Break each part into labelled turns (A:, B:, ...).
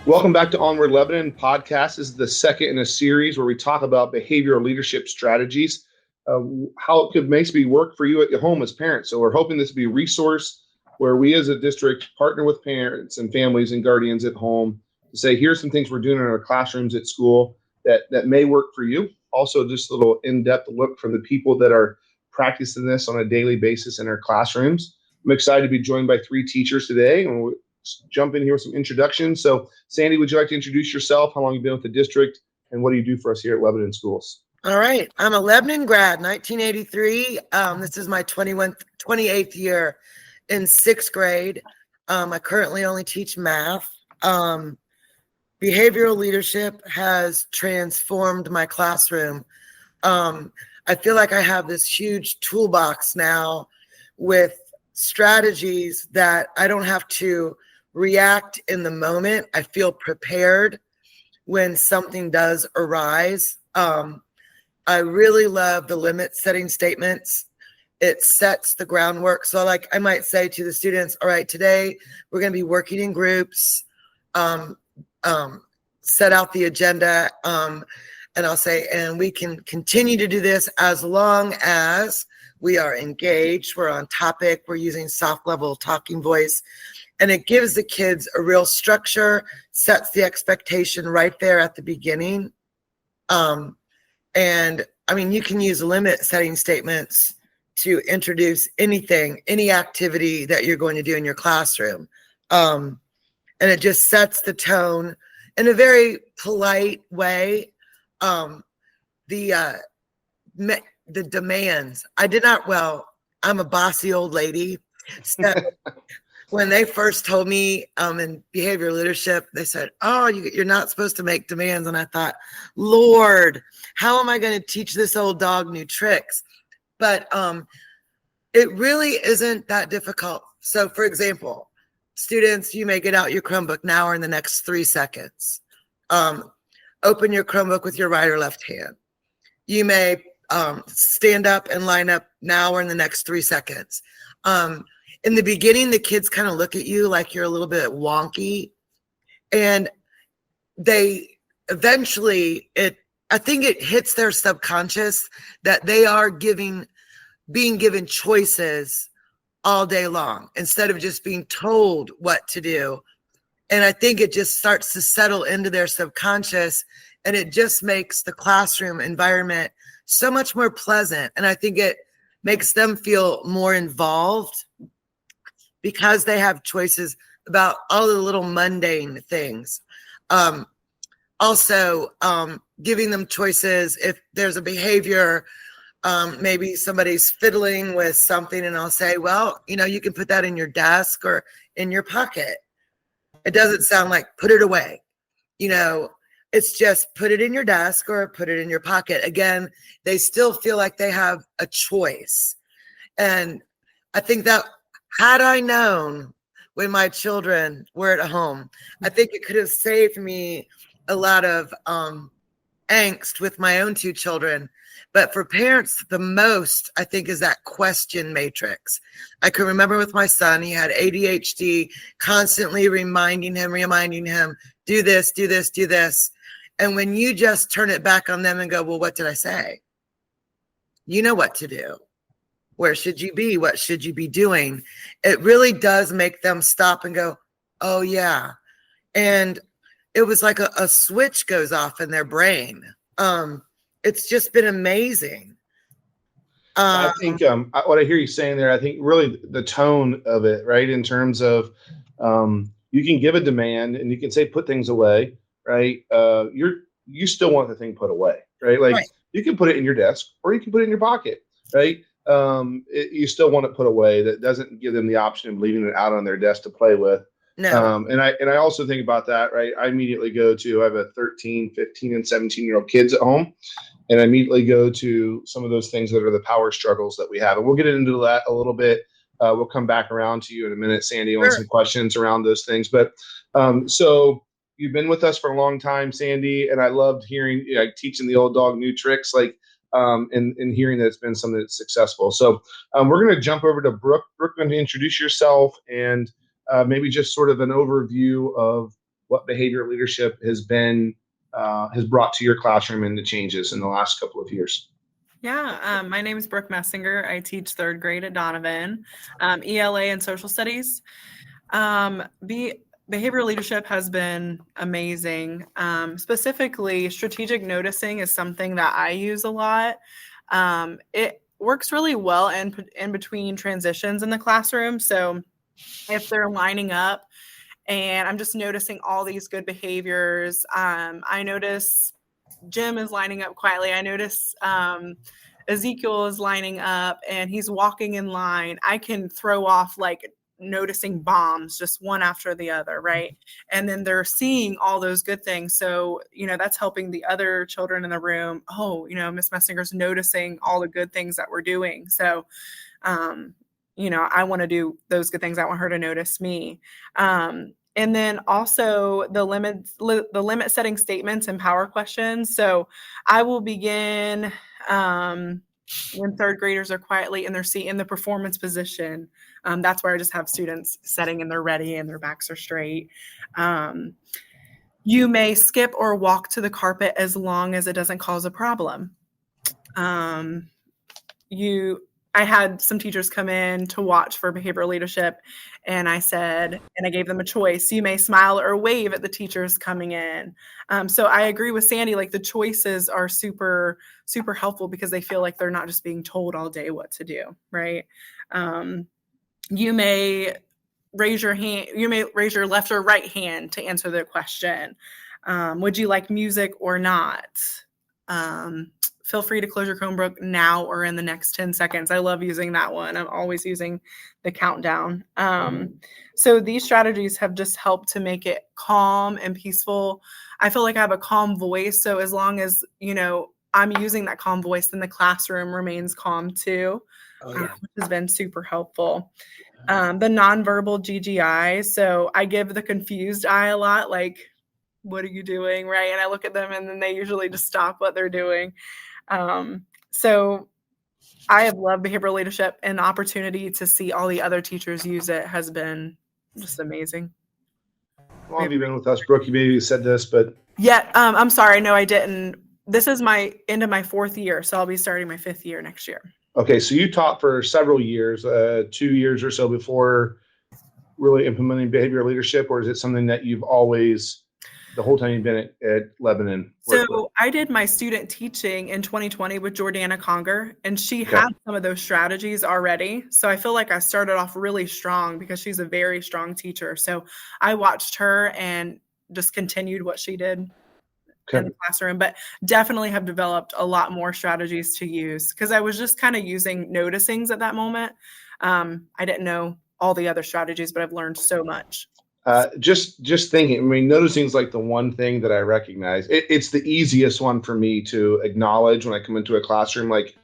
A: Welcome back to Onward Lebanon podcast. This is the second in a series where we talk about behavioral leadership strategies, how it could maybe work for you at your home as parents. So we're hoping this to be a resource where we as a district partner with parents and families and guardians at home to say, here's some things we're doing in our classrooms at school that may work for you. Also, just a little in-depth look from the people that are practicing this on a daily basis in our classrooms. I'm excited to be joined by three teachers today, and we'll jump in here with some introductions. So, Sandy, would you like to introduce yourself? How long you've been with the district, and what do you do for us here at Lebanon Schools?
B: All right. I'm a Lebanon grad, 1983. This is my 28th year in 6th grade. I currently only teach math. Behavioral leadership has transformed my classroom. I feel like I have this huge toolbox now with strategies that I don't have to react in the moment. I feel prepared when something does arise. I really love the limit setting statements. It sets the groundwork. So like I might say to the students, all right, today we're going to be working in groups, set out the agenda. And I'll say, and we can continue to do this as long as we are engaged, we're on topic, we're using soft level talking voice. And it gives the kids a real structure, sets the expectation right there at the beginning. And I mean, you can use limit setting statements to introduce anything, any activity that you're going to do in your classroom. And it just sets the tone in a very polite way. The demands, I'm a bossy old lady. So when they first told me in behavioral leadership, they said, oh, you're not supposed to make demands. And I thought, Lord, how am I going to teach this old dog new tricks? But it really isn't that difficult. So for example, students, you may get out your Chromebook now or in the next 3 seconds. Open your Chromebook with your right or left hand. You may stand up and line up now or in the next 3 seconds. In the beginning, the kids kind of look at you like you're a little bit wonky, and they eventually, I think it hits their subconscious that they are being given choices all day long instead of just being told what to do. And I think it just starts to settle into their subconscious, and it just makes the classroom environment so much more pleasant. And I think it makes them feel more involved because they have choices about all the little mundane things. Also, giving them choices if there's a behavior, maybe somebody's fiddling with something, and I'll say, well, you can put that in your desk or in your pocket. It doesn't sound like put it away. It's just put it in your desk or put it in your pocket. Again, they still feel like they have a choice. And I think that had I known when my children were at home, I think it could have saved me a lot of angst with my own 2 children. But for parents, the most, I think, is that question matrix. I can remember with my son, he had ADHD, constantly reminding him, do this, do this, do this. And when you just turn it back on them and go, well, what did I say? You know what to do. Where should you be? What should you be doing? It really does make them stop and go, oh, yeah. And it was like a switch goes off in their brain. It's just been amazing.
A: I think what I hear you saying there, I think really the tone of it, right, in terms of you can give a demand and you can say put things away, right? You still want the thing put away, right? Like right. You can put it in your desk or you can put it in your pocket, right? You still want it put away. That doesn't give them the option of leaving it out on their desk to play with.
B: No.
A: And I also think about that, right? I immediately go to, I have a 13, 15, and 17-year-old kids at home. And I immediately go to some of those things that are the power struggles that we have. And we'll get into that a little bit. We'll come back around to you in a minute, Sandy, on some questions around those things. But so you've been with us for a long time, Sandy, and I loved hearing, teaching the old dog new tricks, and hearing that it's been something that's successful. So we're going to jump over to Brooke. Brooke, going to introduce yourself and maybe just sort of an overview of what behavior leadership has brought to your classroom and the changes in the last couple of years.
C: Yeah, my name is Brooke Messinger. I teach third grade at Donovan, ELA and social studies. Behavioral leadership has been amazing. Specifically, strategic noticing is something that I use a lot. It works really well in between transitions in the classroom. So if they're lining up and I'm just noticing all these good behaviors, I notice Jim is lining up quietly. I notice Ezekiel is lining up and he's walking in line. I can throw off like noticing bombs just one after the other, right? And then they're seeing all those good things. So, that's helping the other children in the room. Oh, Miss Messinger's noticing all the good things that we're doing. So, I want to do those good things. I want her to notice me. And then also the limit setting statements and power questions. So I will begin when third graders are quietly in their seat in the performance position. That's where I just have students setting and they're ready and their backs are straight. You may skip or walk to the carpet as long as it doesn't cause a problem. I had some teachers come in to watch for behavioral leadership, and I gave them a choice. You may smile or wave at the teachers coming in. So I agree with Sandy, like the choices are super, super helpful because they feel like they're not just being told all day what to do, right? You may raise your hand, you may raise your left or right hand to answer the question. Would you like music or not? Feel free to close your Chromebook now or in the next 10 seconds. I love using that one. I'm always using the countdown. So these strategies have just helped to make it calm and peaceful. I feel like I have a calm voice. So as long as, I'm using that calm voice, then the classroom remains calm too, which has been super helpful. The nonverbal GGI. So I give the confused eye a lot, like, what are you doing? Right. And I look at them and then they usually just stop what they're doing. So I have loved behavioral leadership, and the opportunity to see all the other teachers use it has been just amazing.
A: How long have you been with us, Brooke? You maybe said this, but
C: yeah, I'm sorry. No, I didn't. This is my end of my 4th year. So I'll be starting my 5th year next year.
A: Okay. So you taught for several years, 2 years or so before really implementing behavioral leadership, or is it something that you've always, the whole time you've been at Lebanon?
C: So I did my student teaching in 2020 with Jordana Conger, and she had some of those strategies already. So I feel like I started off really strong because she's a very strong teacher. So I watched her and just continued what she did in the classroom, but definitely have developed a lot more strategies to use because I was just kind of using noticings at that moment. I didn't know all the other strategies, but I've learned so much.
A: Just thinking, I mean, noticing is like the one thing that I recognize. It's the easiest one for me to acknowledge when I come into a classroom, like,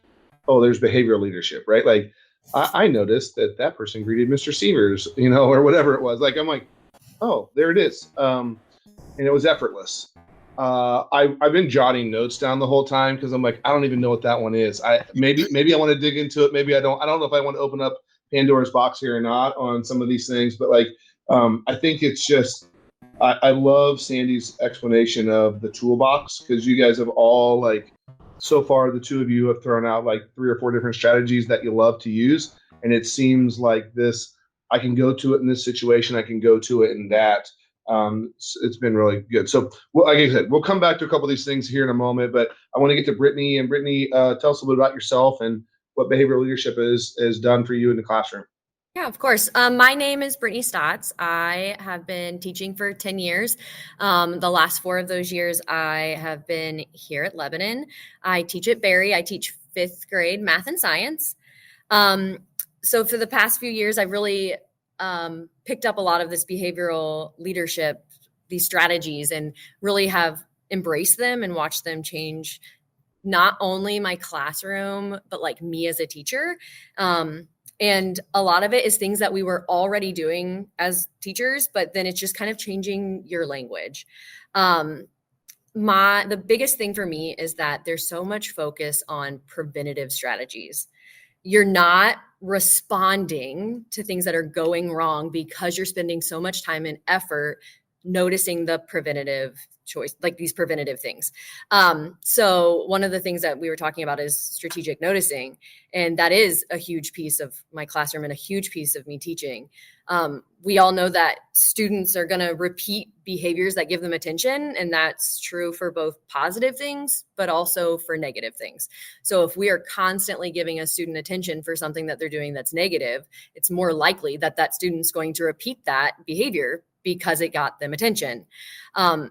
A: oh, there's behavioral leadership, right? Like I noticed that person greeted Mr. Severs, or whatever it was. Like, I'm like, oh, there it is. And it was effortless. I've been jotting notes down the whole time because I'm like, I don't even know what that one is. Maybe I want to dig into it. Maybe I don't. I don't know if I want to open up Pandora's box here or not on some of these things, but like, I think it's just, I love Sandy's explanation of the toolbox because you guys have all, like, so far the two of you have thrown out like 3 or 4 different strategies that you love to use. And it seems like this, I can go to it in this situation. I can go to it in that. It's been really good. So, like I said, we'll come back to a couple of these things here in a moment, but I want to get to Brittany. And Brittany, tell us a little bit about yourself and what behavioral leadership is done for you in the classroom.
D: Yeah, of course. My name is Brittany Stotts. I have been teaching for 10 years. The last 4 of those years, I have been here at Lebanon. I teach at Berry. I teach 5th grade math and science. So for the past few years, I really picked up a lot of this behavioral leadership, these strategies, and really have embraced them and watched them change not only my classroom, but like me as a teacher. And a lot of it is things that we were already doing as teachers, but then it's just kind of changing your language. The biggest thing for me is that there's so much focus on preventative strategies. You're not responding to things that are going wrong because you're spending so much time and effort noticing the preventative choice, like these preventative things. So one of the things that we were talking about is strategic noticing. And that is a huge piece of my classroom and a huge piece of me teaching. We all know that students are going to repeat behaviors that give them attention. And that's true for both positive things, but also for negative things. So if we are constantly giving a student attention for something that they're doing that's negative, it's more likely that that student's going to repeat that behavior because it got them attention.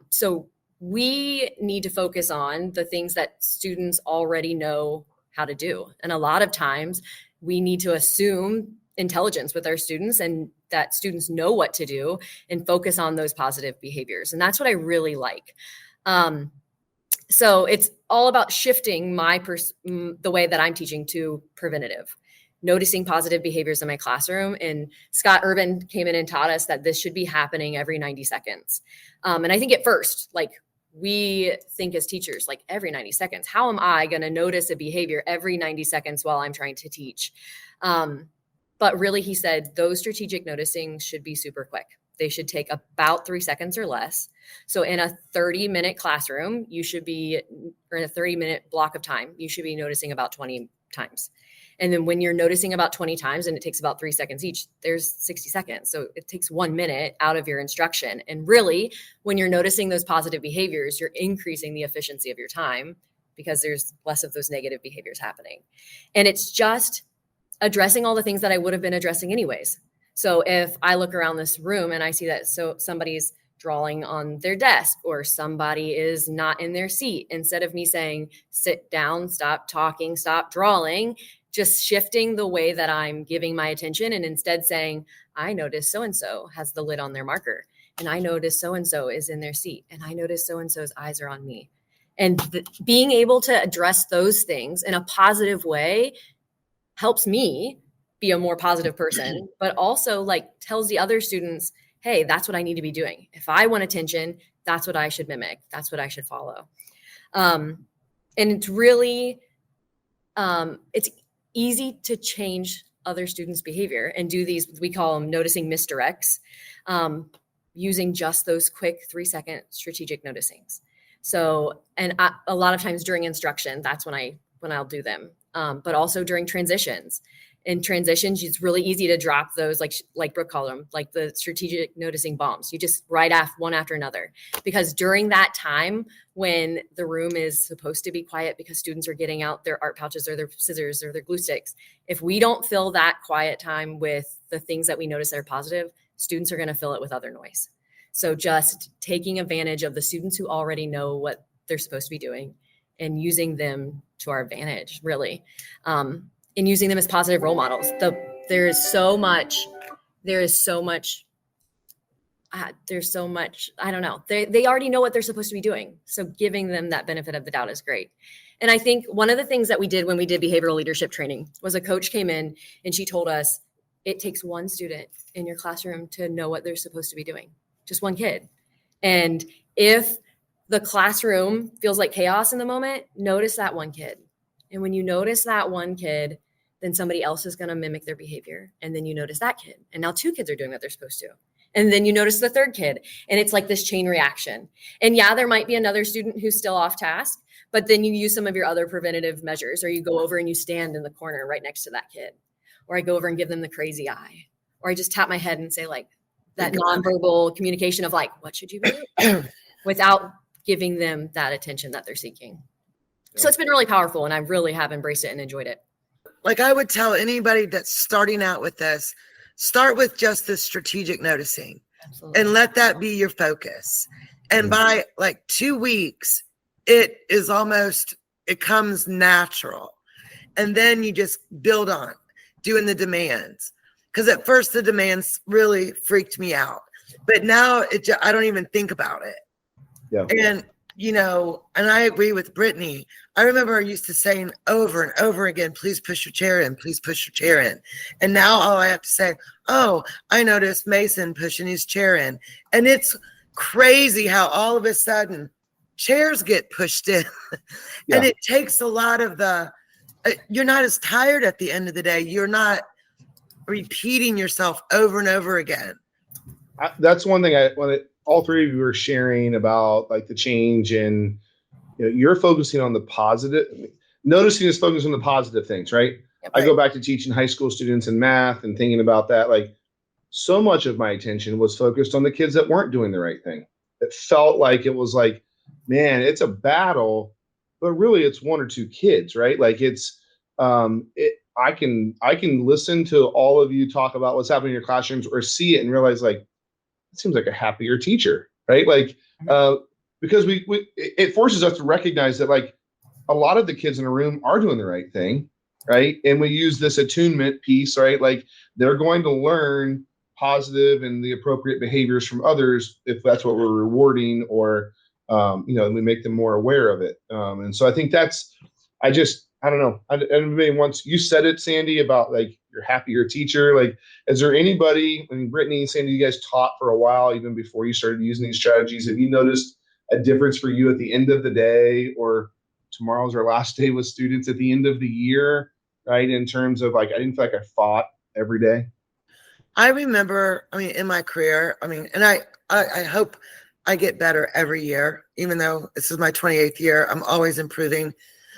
D: So we need to focus on the things that students already know how to do. And a lot of times we need to assume intelligence with our students and that students know what to do and focus on those positive behaviors. And that's what I really like. So it's all about shifting the way that I'm teaching to preventative, noticing positive behaviors in my classroom. And Scott Urban came in and taught us that this should be happening every 90 seconds. And I think at first, like, we think as teachers, like every 90 seconds, how am I going to notice a behavior every 90 seconds while I'm trying to teach? But really, he said those strategic noticing should be super quick. They should take about 3 seconds or less. So in a 30-minute classroom, or in a 30-minute block of time, you should be noticing about 20 times. And then when you're noticing about 20 times and it takes about 3 seconds each, there's 60 seconds. So it takes 1 minute out of your instruction. And really, when you're noticing those positive behaviors, you're increasing the efficiency of your time because there's less of those negative behaviors happening. And it's just addressing all the things that I would have been addressing anyways. So if I look around this room and I see that somebody's drawing on their desk or somebody is not in their seat, instead of me saying, sit down, stop talking, stop drawing, just shifting the way that I'm giving my attention and instead saying, I noticed so-and-so has the lid on their marker, and I noticed so-and-so is in their seat, and I noticed so-and-so's eyes are on me. And being able to address those things in a positive way helps me be a more positive person, but also like tells the other students, hey, that's what I need to be doing. If I want attention, that's what I should mimic. That's what I should follow. And it's really, it's easy to change other students' behavior and do these, we call them noticing misdirects, using just those quick 3-second strategic noticings. So, and a lot of times during instruction, that's when I'll do them. But also during transitions. In transitions, it's really easy to drop those, like Brooke called them, like the strategic noticing bombs. You just write one after another, because during that time when the room is supposed to be quiet because students are getting out their art pouches or their scissors or their glue sticks, if we don't fill that quiet time with the things that we notice that are positive, students are going to fill it with other noise. So just taking advantage of the students who already know what they're supposed to be doing and using them to our advantage, really. And using them as positive role models. There is so much, I don't know. They already know what they're supposed to be doing. So giving them that benefit of the doubt is great. And I think one of the things that we did when we did behavioral leadership training was a coach came in and she told us, it takes one student in your classroom to know what they're supposed to be doing. Just one kid. And if the classroom feels like chaos in the moment, notice that one kid. And when you notice that one kid, then somebody else is going to mimic their behavior. And then you notice that kid. And now 2 kids are doing what they're supposed to. And then you notice the 3rd kid. And it's like this chain reaction. And yeah, there might be another student who's still off task, but then you use some of your other preventative measures, or you go over and you stand in the corner right next to that kid. Or I go over and give them the crazy eye. Or I just tap my head and say like that nonverbal communication of like, what should you be doing? Without giving them that attention that they're seeking. So it's been really powerful, and I really have embraced it and enjoyed it.
B: Like I would tell anybody that's starting out with this, start with just the strategic noticing. Absolutely. And let that be your focus. And by like 2 weeks, it comes natural. And then you just build on doing the demands. Because at first the demands really freaked me out. But now I don't even think about it. Yeah. And and I agree with Brittany. I remember I used to saying over and over again, please push your chair in, please push your chair in. And now all I have to say, oh, I noticed Mason pushing his chair in. And it's crazy how all of a sudden chairs get pushed in. Yeah. And it takes a lot of you're not as tired at the end of the day. You're not repeating yourself over and over again.
A: That's one thing all three of you are sharing about like the change and you're focusing on the positive. Noticing is focusing on the positive things, right?
D: Yep.
A: I go back to teaching high school students in math and thinking about that. Like so much of my attention was focused on the kids that weren't doing the right thing. It felt like it was like, man, it's a battle, but really it's one or two kids, right? Like I can listen to all of you talk about what's happening in your classrooms or see it and realize like, it seems like a happier teacher, right? Like, because it forces us to recognize that like a lot of the kids in a room are doing the right thing, right? And we use this attunement piece, right? Like they're going to learn positive and the appropriate behaviors from others if that's what we're rewarding, or we make them more aware of it. And so I think I don't know. Everybody wants, you said it, Sandy, about like you're happier teacher. Like, is there anybody, I mean, Brittany, Sandy, you guys taught for a while, even before you started using these strategies. Have you noticed a difference for you at the end of the day, or tomorrow's our last day with students at the end of the year, right? In terms of like, I didn't feel like I fought every day.
B: I remember, in my career, and I hope I get better every year, even though this is my 28th year, I'm always improving.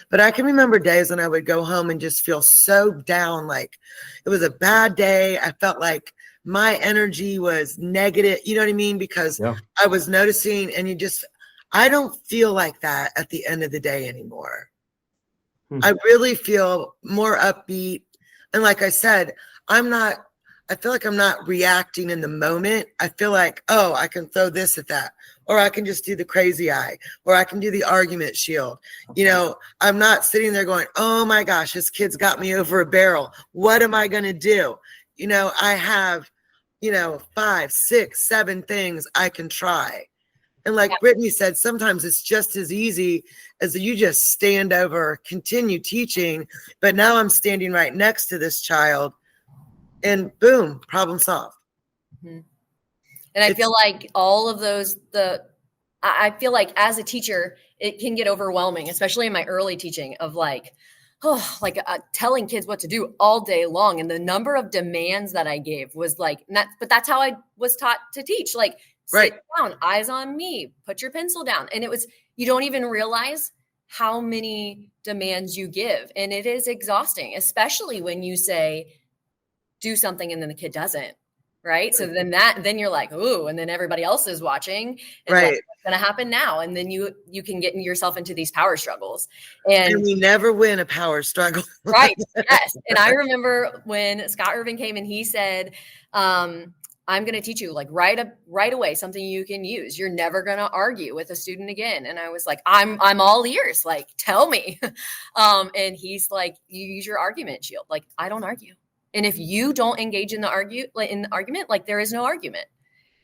B: But I can remember days when I would go home and just feel so down, like it was a bad day. I felt like my energy was negative, you know what I mean? Because I was noticing, and I don't feel like that at the end of the day anymore. I really feel more upbeat. And like I said, I feel like I'm not reacting in the moment. I feel like, oh, I can throw this at that, or I can just do the crazy eye, or I can do the argument shield. I'm not sitting there going, oh my gosh, this kid's got me over a barrel. What am I going to do? I have, 5, 6, 7 things I can try. And like Brittany said, sometimes it's just as easy as you just stand over, continue teaching. But now I'm standing right next to this child, and boom, problem solved.
D: Mm-hmm. And I feel like all of those, I feel like as a teacher, it can get overwhelming, especially in my early teaching of telling kids what to do all day long. And the number of demands that I gave was like, but that's how I was taught to teach. Like, sit down, eyes on me, put your pencil down. And you don't even realize how many demands you give. And it is exhausting, especially when you say, do something and then the kid doesn't, right? So then you're like, ooh, and then everybody else is watching, and what's going to happen now? And then you can get yourself into these power struggles, and
B: we never win a power struggle.
D: Right? Yes. And I remember when Scott Irvin came and he said, I'm going to teach you like right away something you can use. You're never going to argue with a student again. And I was like, I'm all ears. Like, tell me. And he's like, you use your argument shield. Like, I don't argue. And if you don't engage in the argument, like there is no argument.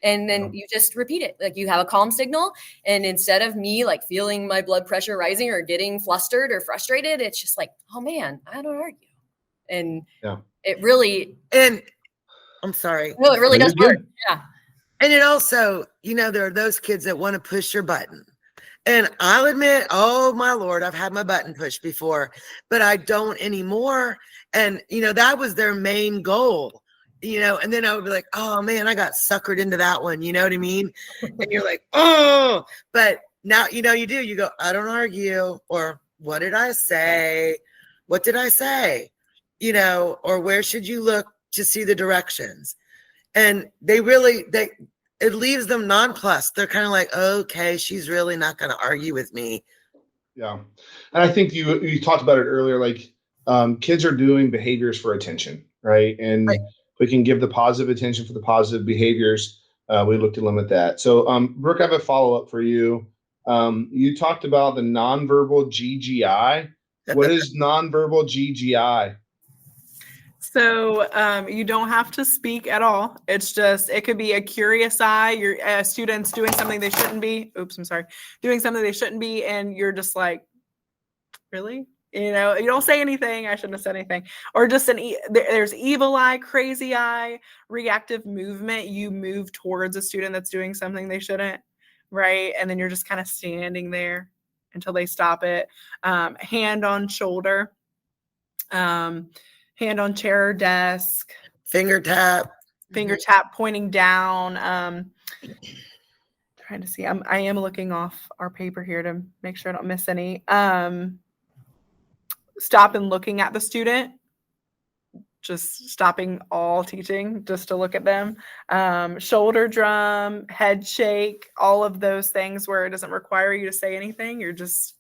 D: And then you just repeat it. Like you have a calm signal. And instead of me like feeling my blood pressure rising or getting flustered or frustrated, it's just like, oh man, I don't argue. And it really,
B: and I'm sorry.
D: No, it really does work. Yeah.
B: And it also, there are those kids that want to push your button. And I'll admit, oh my Lord, I've had my button pushed before, but I don't anymore. And, that was their main goal, and then I would be like, oh man, I got suckered into that one. You know what I mean? And you're like, oh, but now, you go, I don't argue, or what did I say? What did I say? Or where should you look to see the directions? And it leaves them nonplussed. They're kind of like, okay, she's really not going to argue with me.
A: Yeah. And I think you talked about it earlier, like kids are doing behaviors for attention, right? And we can give the positive attention for the positive behaviors. We look to limit that. So Brooke, I have a follow-up for you. You talked about the nonverbal GGI. What is nonverbal GGI?
C: So you don't have to speak at all. It's just, it could be a curious eye. Your students doing something they shouldn't be. Oops, I'm sorry. Doing something they shouldn't be. And you're just like, really? You don't say anything. I shouldn't have said anything. Or just there's evil eye, crazy eye, reactive movement. You move towards a student that's doing something they shouldn't, right? And then you're just kind of standing there until they stop it. Hand on shoulder. Hand on chair or desk.
B: Finger tap
C: pointing down. trying to see. I am looking off our paper here to make sure I don't miss any. Stop and looking at the student, just stopping all teaching just to look at them. Shoulder drum, head shake, all of those things where it doesn't require you to say anything. You're just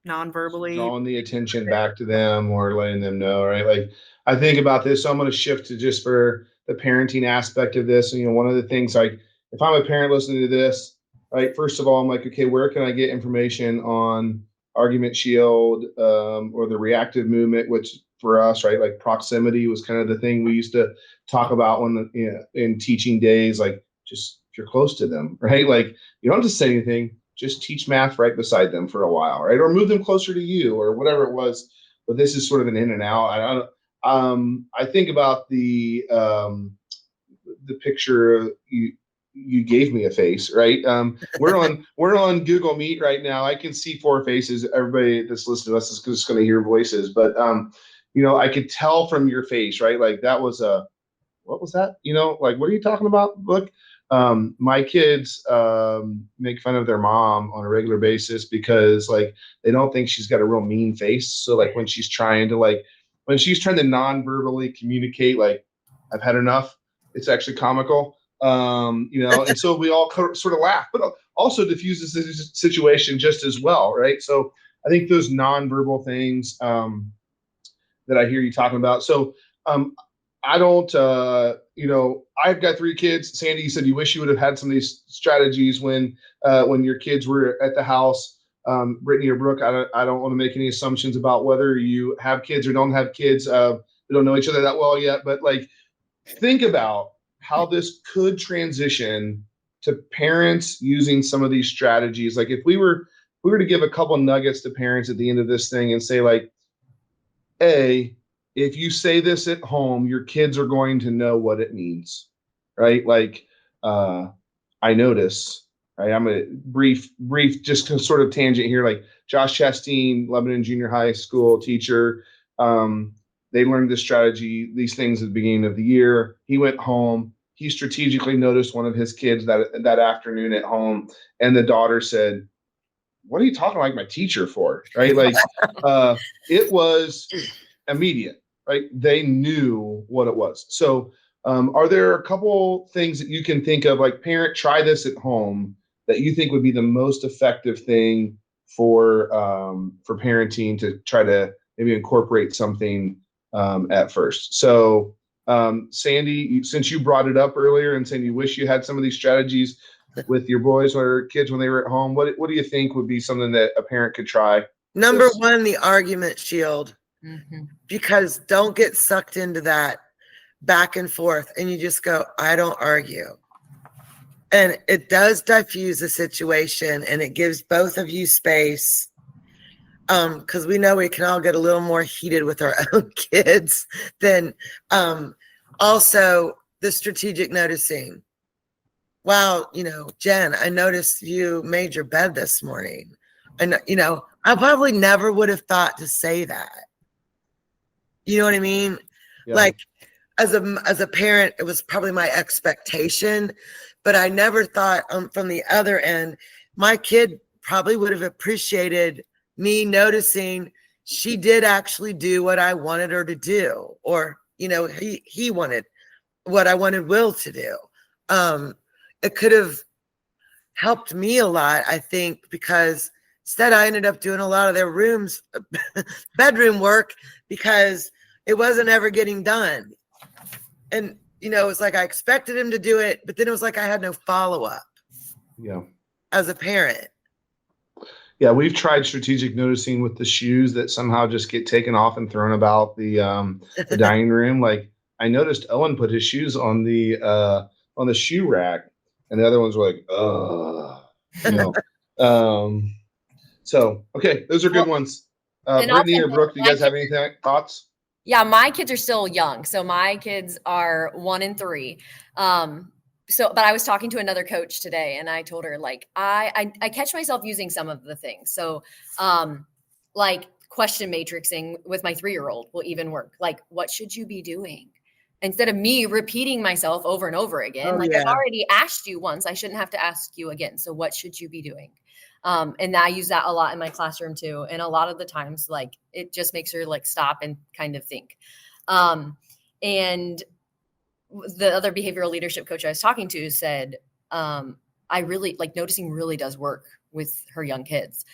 C: non-verbally
A: drawing the attention back to them or letting them know, right? Like I think about this, so I'm going to shift to just for the parenting aspect of this. And, one of the things, like if I'm a parent listening to this, right, first of all, I'm like, okay, where can I get information on argument shield or the reactive movement, which for us, right, like proximity was kind of the thing we used to talk about when in teaching days, like just if you're close to them, right? Like you don't have to say anything, just teach math right beside them for a while, right? Or move them closer to you or whatever it was. But this is sort of an in and out. I think about the picture you gave me a face, right? We're on Google Meet right now. I can see 4 faces. Everybody that's listening to us is just going to hear voices, but I could tell from your face, right? Like that was what was that? Like what are you talking about? Look, my kids make fun of their mom on a regular basis because like they don't think she's got a real mean face. So like when she's trying to non-verbally communicate, like I've had enough, it's actually comical. And so we all sort of laugh, but also diffuses the situation just as well, right? So I think those nonverbal things that I hear you talking about. So I don't, I've got 3 kids. Sandy, you said you wish you would have had some of these strategies when your kids were at the house. Brittany or Brooke, I don't want to make any assumptions about whether you have kids or don't have kids. We don't know each other that well yet, but like, think about how this could transition to parents using some of these strategies. Like if we were to give a couple nuggets to parents at the end of this thing and say like, if you say this at home, your kids are going to know what it means, right? Like, I notice, right? I'm a brief, just sort of tangent here. Like Josh Chastain, Lebanon Junior High School teacher, they learned this strategy, these things at the beginning of the year. He went home. He strategically noticed one of his kids that afternoon at home, and the daughter said, "What are you talking like my teacher for?" Right? Like, it was immediate. Right? They knew what it was. So are there a couple things that you can think of, like parent, try this at home, that you think would be the most effective thing for parenting to try to maybe incorporate something at first? So Sandy, since you brought it up earlier and saying you wish you had some of these strategies with your boys or kids when they were at home, what do you think would be something that a parent could try?
B: Number 1, the argument shield.
D: Mm-hmm.
B: Because don't get sucked into that back and forth and you just go, I don't argue. And it does diffuse the situation and it gives both of you space. Because we know we can all get a little more heated with our own kids than also the strategic noticing. Wow, Jen, I noticed you made your bed this morning. And I probably never would have thought to say that. You know what I mean? Yeah. Like as a parent, it was probably my expectation, but I never thought from the other end, my kid probably would have appreciated me noticing she did actually do what I wanted her to do, or, he wanted what I wanted Will to do. It could have helped me a lot, I think, because instead I ended up doing a lot of their bedroom work because it wasn't ever getting done. And, it was like I expected him to do it, but then it was like I had no follow-up.
A: Yeah.
B: As a parent.
A: Yeah, we've tried strategic noticing with the shoes that somehow just get taken off and thrown about the dining room. Like I noticed Owen put his shoes on the shoe rack, and the other ones were like, So okay, those are good ones. Brittany or Brooke, do you guys have any thoughts?
D: Yeah, my kids are still young. So my kids are 1 and 3. But I was talking to another coach today and I told her, like, I catch myself using some of the things. So like question matrixing with my 3-year-old will even work. Like, what should you be doing? instead of me repeating myself over and over again,
B: Oh,
D: like
B: yeah.
D: I've already asked you once, I shouldn't have to ask you again. So what should you be doing? And I use that a lot in my classroom too. And a lot of the times, like it just makes her like stop and kind of think. And the other behavioral leadership coach I was talking to said, I really like noticing really does work with her young kids.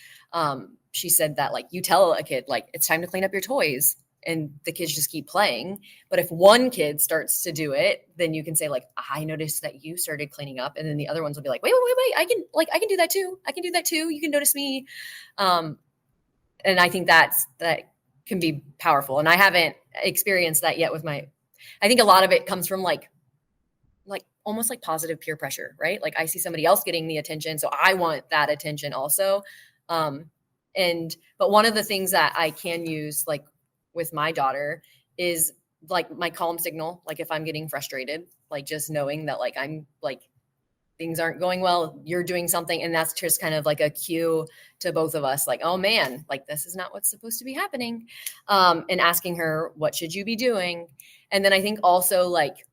D: She said that like you tell a kid, like it's time to clean up your toys, and the kids just keep playing. But if one kid starts to do it, then you can say like, I noticed that you started cleaning up. And then the other ones will be like, wait, I can do that too. I can do that too. You can notice me. And I think that can be powerful. And I haven't experienced that yet with I think a lot of it comes from like almost like positive peer pressure, right? Like I see somebody else getting the attention, so I want that attention also. But one of the things that I can use like with my daughter is like my calm signal. Like if I'm getting frustrated, like just knowing that like I'm like things aren't going well, you're doing something. And that's just kind of like a cue to both of us, like, oh man, like this is not what's supposed to be happening. And asking her, what should you be doing? And then I think also like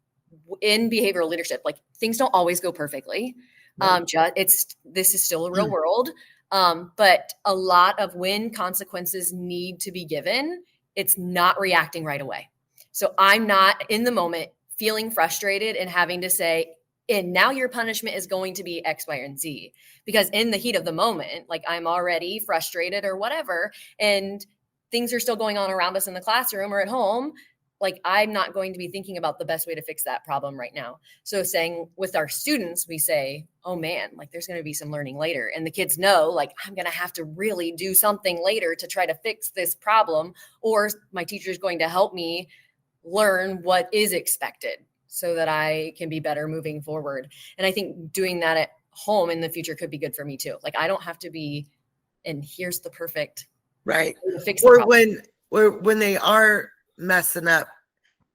D: in behavioral leadership, like things don't always go perfectly. This is still a real world. But a lot of when consequences need to be given, it's not reacting right away. So I'm not in the moment feeling frustrated and having to say, and now your punishment is going to be X, Y, and Z. Because in the heat of the moment, like I'm already frustrated or whatever, and things are still going on around us in the classroom or at home, like I'm not going to be thinking about the best way to fix that problem right now. So saying with our students, we say, oh man, like there's going to be some learning later. And the kids know, like, I'm going to have to really do something later to try to fix this problem, or my teacher is going to help me learn what is expected so that I can be better moving forward. And I think doing that at home in the future could be good for me too. Like I don't have to be, and here's the perfect
B: right.
D: way to fix the
B: Or
D: problem.
B: when they are messing up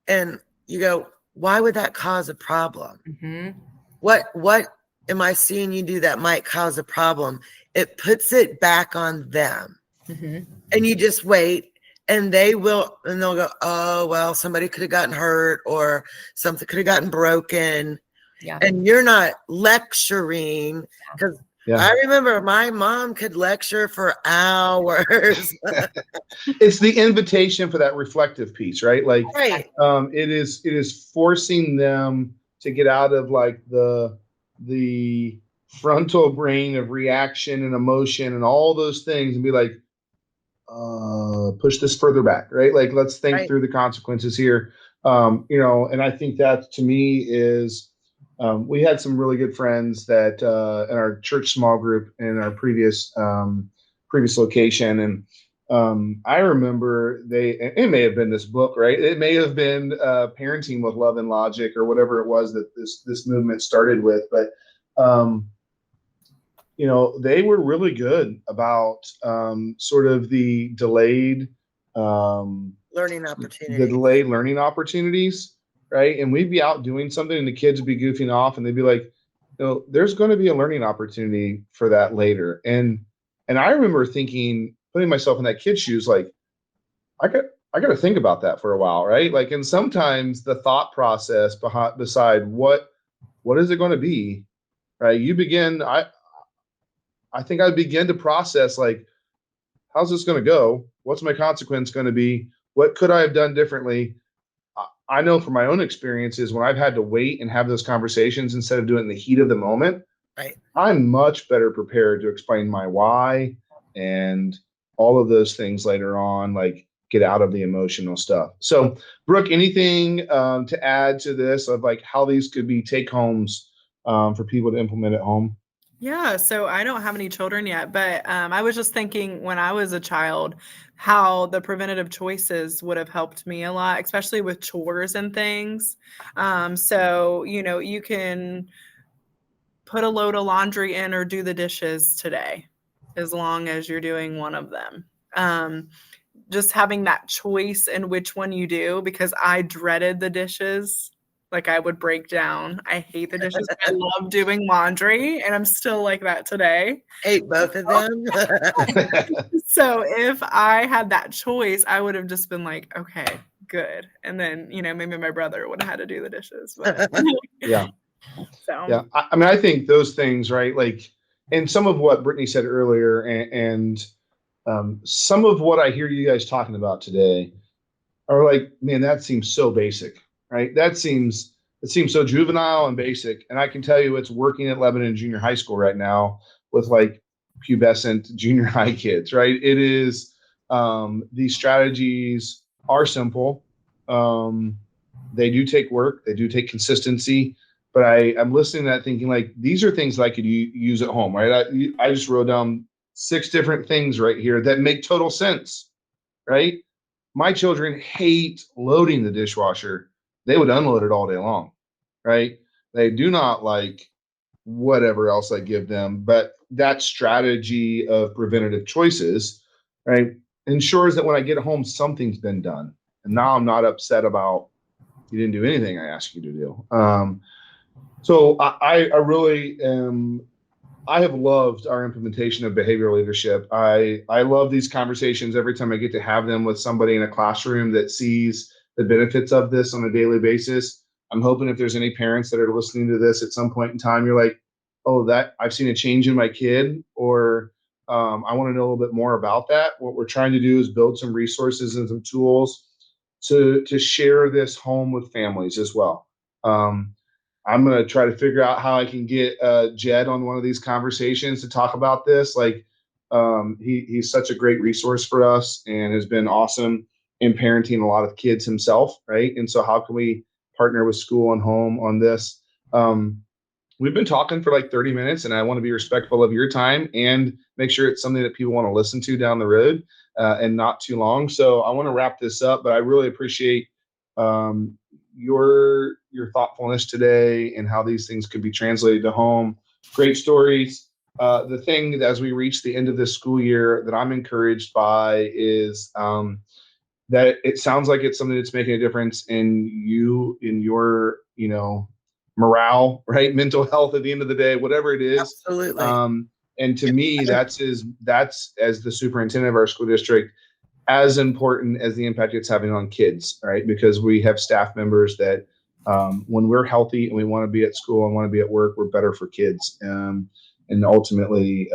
B: and you go, why would that cause a problem?
D: Mm-hmm.
B: What am I seeing you do that might cause a problem? It puts it back on them.
D: Mm-hmm.
B: And you just wait, and they'll go, oh, well, somebody could have gotten hurt or something could have gotten broken.
D: Yeah.
B: And you're not lecturing, because I remember my mom could lecture for hours.
A: It's the invitation for that reflective piece, right? Like,
B: Right.
A: It is forcing them to get out of like the frontal brain of reaction and emotion and all those things and be like, push this further back, right? Like, let's think through the consequences here. And I think that to me is, we had some really good friends that in our church small group in our previous location. And I remember it may have been this book, right? It may have been Parenting with Love and Logic or whatever it was that this movement started with. But, they were really good about sort of the delayed
B: learning
A: opportunities. Right. And we'd be out doing something and the kids would be goofing off and they'd be like, there's going to be a learning opportunity for that later. And I remember putting myself in that kid's shoes, like, I got to think about that for a while. Right. Like, and sometimes the thought process beside what is it going to be? Right. I think I begin to process, like, how's this going to go? What's my consequence going to be? What could I have done differently? I know from my own experiences, when I've had to wait and have those conversations instead of doing it in the heat of the moment, I'm much better prepared to explain my why and all of those things later on, like get out of the emotional stuff. So, Brooke, anything to add to this of like how these could be take homes for people to implement at home?
C: Yeah, so I don't have any children yet, but I was just thinking when I was a child, how the preventative choices would have helped me a lot, especially with chores and things. So, you can put a load of laundry in or do the dishes today, as long as you're doing one of them. Just having that choice in which one you do, because I dreaded the dishes. Like I would break down. I hate the dishes. I love doing laundry, and I'm still like that today.
B: Hate both of them.
C: So if I had that choice, I would have just been like, okay, good. And then, maybe my brother would have had to do the dishes. But
A: Yeah.
C: so
A: Yeah. I mean, I think those things, right? Like, and some of what Brittany said earlier and some of what I hear you guys talking about today are like, man, that seems so basic, right? It seems so juvenile and basic. And I can tell you it's working at Lebanon Junior High School right now with like pubescent junior high kids, right? It is, these strategies are simple. They do take work. They do take consistency. But I'm listening to that thinking like, these are things that I could use at home, right? I just wrote down 6 different things right here that make total sense, right? My children hate loading the dishwasher. They would unload it all day long, right? They do not like whatever else I give them, but that strategy of preventative choices, right, ensures that when I get home, something's been done. And now I'm not upset about you didn't do anything I asked you to do. So I really am. I have loved our implementation of behavioral leadership. I love these conversations every time I get to have them with somebody in a classroom that sees the benefits of this on a daily basis. I'm hoping if there's any parents that are listening to this at some point in time, you're like, oh, that I've seen a change in my kid, or I want to know a little bit more about that. What we're trying to do is build some resources and some tools to share this home with families as well. I'm going to try to figure out how I can get Jed on one of these conversations to talk about this. Like, he's such a great resource for us and has been awesome in parenting a lot of kids himself, right? And so how can we partner with school and home on this? We've been talking for like 30 minutes, and I want to be respectful of your time and make sure it's something that people want to listen to down the road and not too long. So I want to wrap this up, but I really appreciate your thoughtfulness today and how these things could be translated to home. Great stories. The thing that as we reach the end of this school year that I'm encouraged by is that it sounds like it's something that's making a difference in you, in your, morale, right? Mental health at the end of the day, whatever it is.
B: Absolutely.
A: And to me, that's as the superintendent of our school district, as important as the impact it's having on kids, right? Because we have staff members that when we're healthy and we want to be at school and want to be at work, we're better for kids and ultimately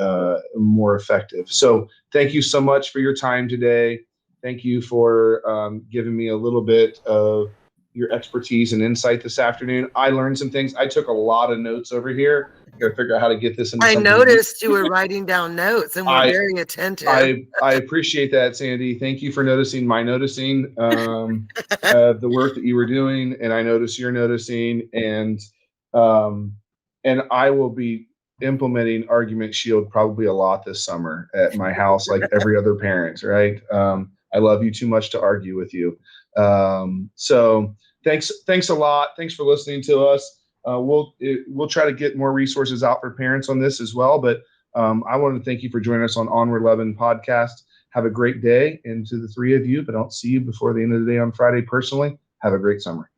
A: more effective. So thank you so much for your time today. Thank you for giving me a little bit of your expertise and insight this afternoon. I learned some things. I took a lot of notes over here. I got to figure out how to get this into something.
B: I noticed you were writing down notes and were very attentive.
A: I appreciate that, Sandy. Thank you for noticing my noticing the work that you were doing, and I notice you're noticing, and I will be implementing Argument Shield probably a lot this summer at my house, like every other parent, right? I love you too much to argue with you. So thanks a lot. Thanks for listening to us. We'll try to get more resources out for parents on this as well. But I want to thank you for joining us on Onward Lebanon podcast. Have a great day. And to the 3 of you, if I don't see you before the end of the day on Friday personally, have a great summer.